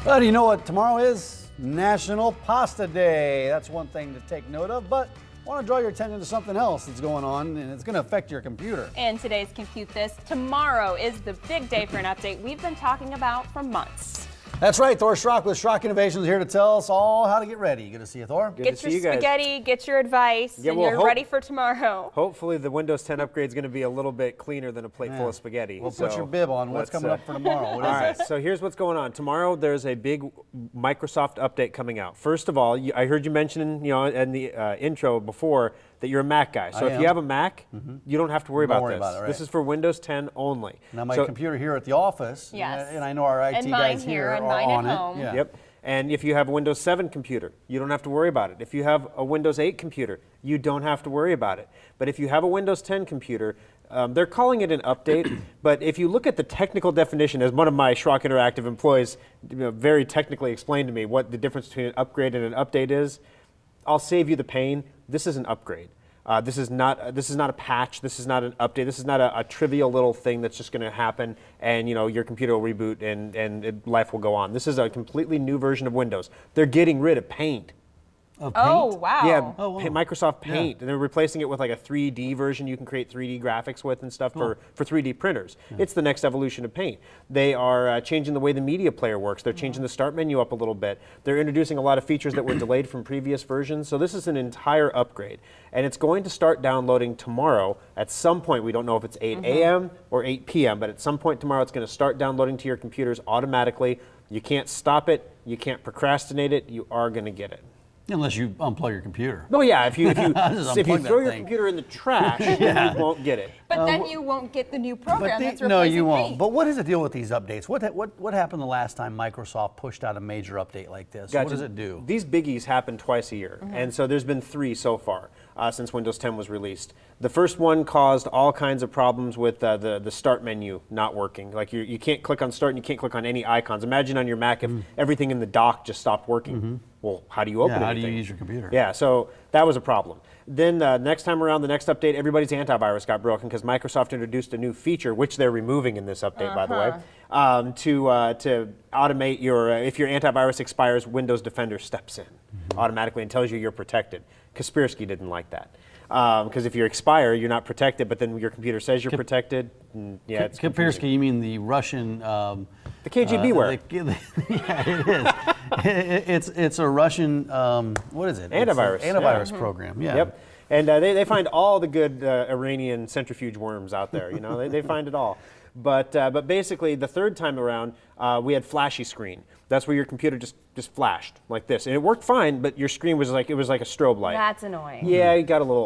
Well, do you know what tomorrow is? National Pasta Day. That's one thing to take note of, but I want to draw your attention to something else that's going on, and it's going to affect your computer. And today's Compute This. Tomorrow is the big day for an update we've been talking about for months. That's right, Thor Schrock with Schrock Innovations here to tell us all how to get ready. Good to see you, Thor. Good Get to your see you guys. spaghetti, get your advice, and you're ready for tomorrow. Hopefully the Windows 10 upgrade is going to be a little bit cleaner than a plate full of spaghetti. Well, put your bib on. What's coming up for tomorrow? What is all right, it? so here's what's going on. Tomorrow there's a big Microsoft update coming out. First of all, I heard you mention, in the intro before that you're a Mac guy. So if you have a Mac, you don't have to worry about this. Right. This is for Windows 10 only. Now my computer here at the office, Yes. and I know our IT And mine guys here, here and are mine on at it. home. Yeah. Yep. And if you have a Windows 7 computer, you don't have to worry about it. If you have a Windows 8 computer, you don't have to worry about it. But if you have a Windows 10 computer, they're calling it an update, but if you look at the technical definition, as one of my Schrock Interactive employees very technically explained to me what the difference between an upgrade and an update is, I'll save you the pain. This is an upgrade. This is not a patch. This is not an update. This is not a trivial little thing that's just going to happen and your computer will reboot and life will go on. This is a completely new version of Windows. They're getting rid of Paint. Of Paint? Oh, wow. Yeah, Oh, wow. Microsoft Paint, and they're replacing it with like a 3D version you can create 3D graphics with and stuff for 3D printers. It's the next evolution of Paint. They are changing the way the media player works. They're changing the start menu up a little bit. They're introducing a lot of features that were delayed from previous versions. So this is an entire upgrade, and it's going to start downloading tomorrow at some point. We don't know if it's 8 a.m. or 8 p.m., but at some point tomorrow it's going to start downloading to your computers automatically. You can't stop it. You can't procrastinate it. You are going to get it. Unless you unplug your computer. Oh yeah, if you Just if you unplug throw that your thing. computer in the trash, you won't get it. But then you won't get the new program that's replacing no, you won't. Paint. But what is the deal with these updates? What happened the last time Microsoft pushed out a major update like this? Gotcha. What does it do? These biggies happen twice a year, and so there's been 3 so far since Windows 10 was released. The first one caused all kinds of problems with the start menu not working. Like you can't click on start and you can't click on any icons. Imagine on your Mac if everything in the dock just stopped working. Well, how do you open how anything? do you use your computer? Yeah, so that was a problem. Then next time around, the next update, everybody's antivirus got broken because Microsoft introduced a new feature, which they're removing in this update, by the way, to automate if your antivirus expires, Windows Defender steps in automatically and tells you you're protected. Kaspersky didn't like that. Because if you expire, you're not protected, but then your computer says you're protted. It's confusing. Kaspersky, you mean the Russian... The KGB ware. Yeah, it is. It's a Russian, what is it? Antivirus. It's an antivirus program, yeah. Yep. And they find all the good Iranian centrifuge worms out there. They find it all. But basically, the third time around, we had flashy screen. That's where your computer just flashed like this, and it worked fine. But your screen was like a strobe light. That's annoying. Yeah, it got a little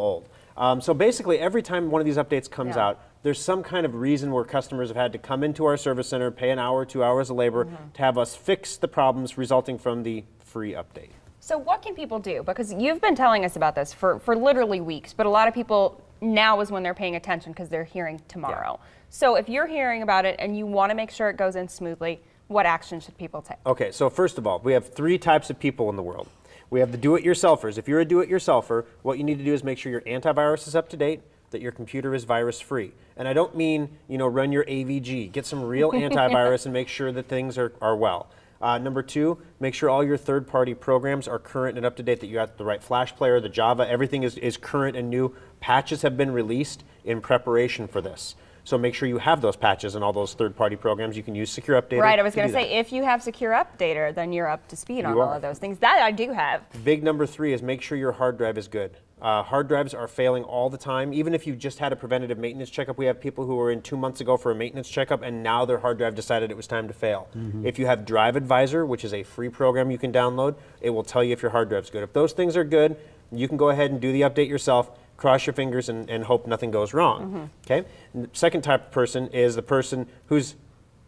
old. So basically, every time one of these updates comes out, there's some kind of reason where customers have had to come into our service center, pay an hour, 2 hours of labor to have us fix the problems resulting from the free update. So what can people do? Because you've been telling us about this for literally weeks, but a lot of people, now is when they're paying attention because they're hearing tomorrow. So if you're hearing about it and you want to make sure it goes in smoothly, what action should people take? Okay, so first of all, we have 3 types of people in the world. We have the do-it-yourselfers. If you're a do-it-yourselfer, what you need to do is make sure your antivirus is up to date, that your computer is virus-free. And I don't mean, run your AVG. Get some real antivirus and make sure that things are well. Number 2, make sure all your third-party programs are current and up-to-date, that you got the right Flash player, the Java, everything is current and new. Patches have been released in preparation for this. So make sure you have those patches and all those third-party programs. You can use Secure Updater. Right, I was going to say, if you have Secure Updater, then you're up to speed on all of those things. That I do have. Big number 3 is make sure your hard drive is good. Hard drives are failing all the time. Even if you just had a preventative maintenance checkup, we have people who were in 2 months ago for a maintenance checkup, and now their hard drive decided it was time to fail. If you have Drive Advisor, which is a free program you can download, it will tell you if your hard drive's good. If those things are good, you can go ahead and do the update yourself. Cross your fingers and hope nothing goes wrong. Okay. And the second type of person is the person who's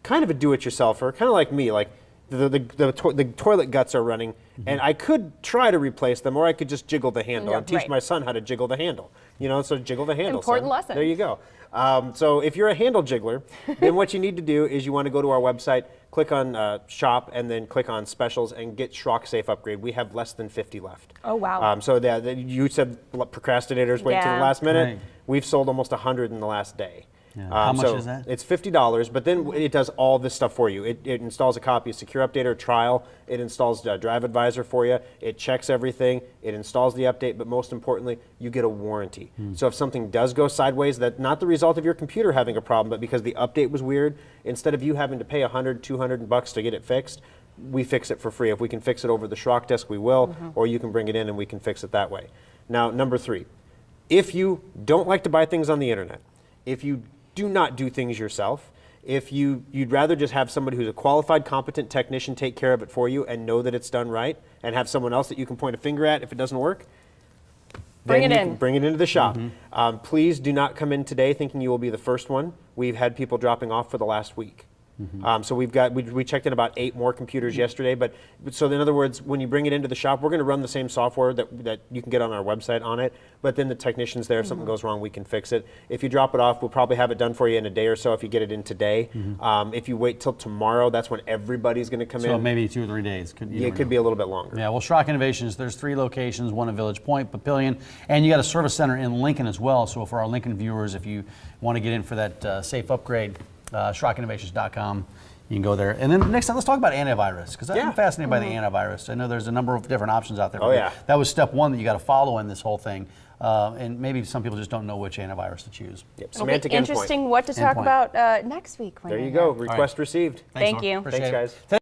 kind of a do-it-yourselfer, kind of like me. Like the toilet guts are running, and I could try to replace them, or I could just jiggle the handle and teach my son how to jiggle the handle. So jiggle the handle. Important son. lesson. There you go. So if you're a handle jiggler, then what you need to do is you want to go to our website, click on shop, and then click on specials and get Schrock Safe Upgrade. We have less than 50 left. Oh, wow. So you said procrastinators wait till the last minute. Right. We've sold almost 100 in the last day. Yeah. How much is that? It's $50, but then it does all this stuff for you. It installs a copy of Secure Updater Trial. It installs Drive Advisor for you. It checks everything. It installs the update, but most importantly, you get a warranty. So if something does go sideways, that's not the result of your computer having a problem, but because the update was weird, instead of you having to pay $100, $200 to get it fixed, we fix it for free. If we can fix it over the Schrock desk, we will, or you can bring it in and we can fix it that way. Now, number 3, if you don't like to buy things on the internet, if you do not do things yourself, if you'd rather just have somebody who's a qualified, competent technician take care of it for you and know that it's done right, and have someone else that you can point a finger at if it doesn't work, Bring then it you in. can bring it into the shop. Please do not come in today thinking you will be the first one. We've had people dropping off for the last week. So we checked in about 8 more computers yesterday, but so in other words, when you bring it into the shop, we're going to run the same software that you can get on our website on it, but then the technician's there. If something goes wrong, we can fix it. If you drop it off, we'll probably have it done for you in a day or so if you get it in today. If you wait till tomorrow, that's when everybody's going to come in. So maybe 2 or 3 days. It could be a little bit longer. Yeah, well, Schrock Innovations, there's 3 locations, one in Village Point, Papillion, and you got a service center in Lincoln as well. So for our Lincoln viewers, if you want to get in for that safe upgrade, SchrockInnovations.com. You can go there. And then next time, let's talk about antivirus, because I'm fascinated by the antivirus. I know there's a number of different options out there. Oh, yeah. That was step 1 that you got to follow in this whole thing. And maybe some people just don't know which antivirus to choose. Yep. It'll be Semantic interesting endpoint. what to talk about next week. When There you're you go. here. Request received. Thank you. Appreciate Thanks, it. guys.